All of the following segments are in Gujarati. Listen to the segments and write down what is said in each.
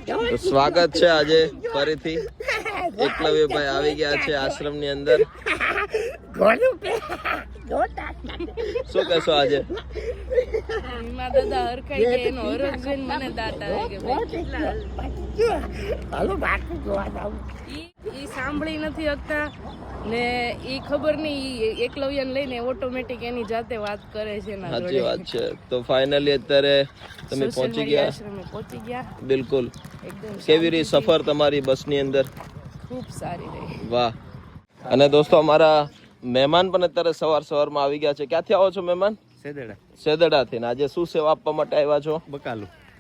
તો સ્વાગત છે આજે ફરીથી એકલવ્યભાઈ આવી ગયા છે આશ્રમની અંદર. શું કહેશો આજે? દાદા હરખાઈ ગયા એનો હરખ જોઈને મને દાંત આવે કે ઈ સાંભળી નથી શકતા ને ઈ ખબર નહીં એકલવ્યને લઈને ઓટોમેટિક એની જાતે વાત કરે છે. સાચી વાત છે. તો ફાઇનલી અત્યારે તમે પહોંચી ગયા. બિલકુલ. કેવી રહી સફર તમારી બસની અંદર? ખૂબ સારી રહી. વાહ. અને દોસ્તો અમારા મહેમાન પણ અત્યારે સવારમાં આવી ગયા છે. ક્યાંથી આવો છો મહેમાન? સેદડાથી. ને આજે શું સેવા આપવા માટે આવ્યા છો?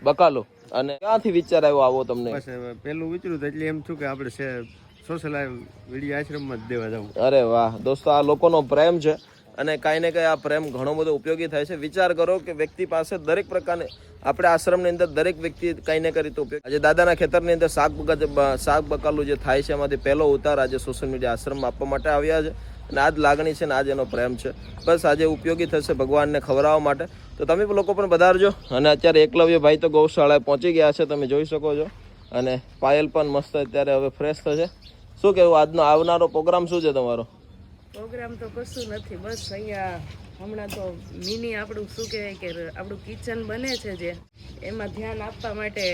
બકાલો. અને ક્યાંથી વિચાર આવ્યો આવો તમને? પેલું વિચાર્યું એટલે એમ થયું કે આપણે સોશિયલ વિડીયો આશ્રમમાં જ દેવા જવું. અરે વાહ દોસ્તો, આ લોકોનો પ્રેમ છે અને કાંઈ ને કાંઈ આ પ્રેમ ઘણો બધો ઉપયોગી થાય છે. વિચાર કરો કે વ્યક્તિ પાસે દરેક પ્રકારની આપણે આશ્રમની અંદર દરેક વ્યક્તિ કંઈ ને કંઈ રીતે ઉપયોગ. આજે દાદાના ખેતરની અંદર શાક બકાલું જે થાય છે એમાંથી પહેલો ઉતાર આજે સોશિયલ મીડિયા આશ્રમમાં આપવા માટે આવ્યા છે. અને આ જ લાગણી છે ને આજ એનો પ્રેમ છે. બસ આજે ઉપયોગી થશે ભગવાનને ખવડાવવા માટે. તો તમે લોકો પણ વધારજો. અને અત્યારે એકલવ્યભાઈ તો ગૌશાળાએ પહોંચી ગયા છે, તમે જોઈ શકો છો. અને પાયલ પણ મસ્ત અત્યારે હવે ફ્રેશ થશે. શું કહેવું, આજનો આવનારો પ્રોગ્રામ શું છે તમારો? પ્રોગ્રામ તો કશું નથી, બસ અહીંયા હમણાં તો મિની આપણું શું કહેવાય કે આપણું કિચન બને છે જે એમાં ધ્યાન આપવા માટે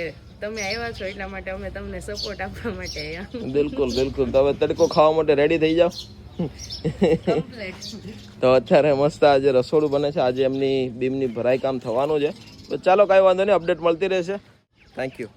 તમે આવ્યા છો, એટલા માટે અમે તમને સપોર્ટ આપવા માટે આવ્યા. બિલકુલ. તો હવે તડકો ખાવા માટે રેડી થઈ જાઓ. તો અત્યારે મસ્ત આજે રસોડું બને છે. આજે એમની બીમની ભરાઈ કામ થવાનું છે. તો ચાલો કાંઈ વાંધો નહીં, અપડેટ મળતી રહેશે. Thank you.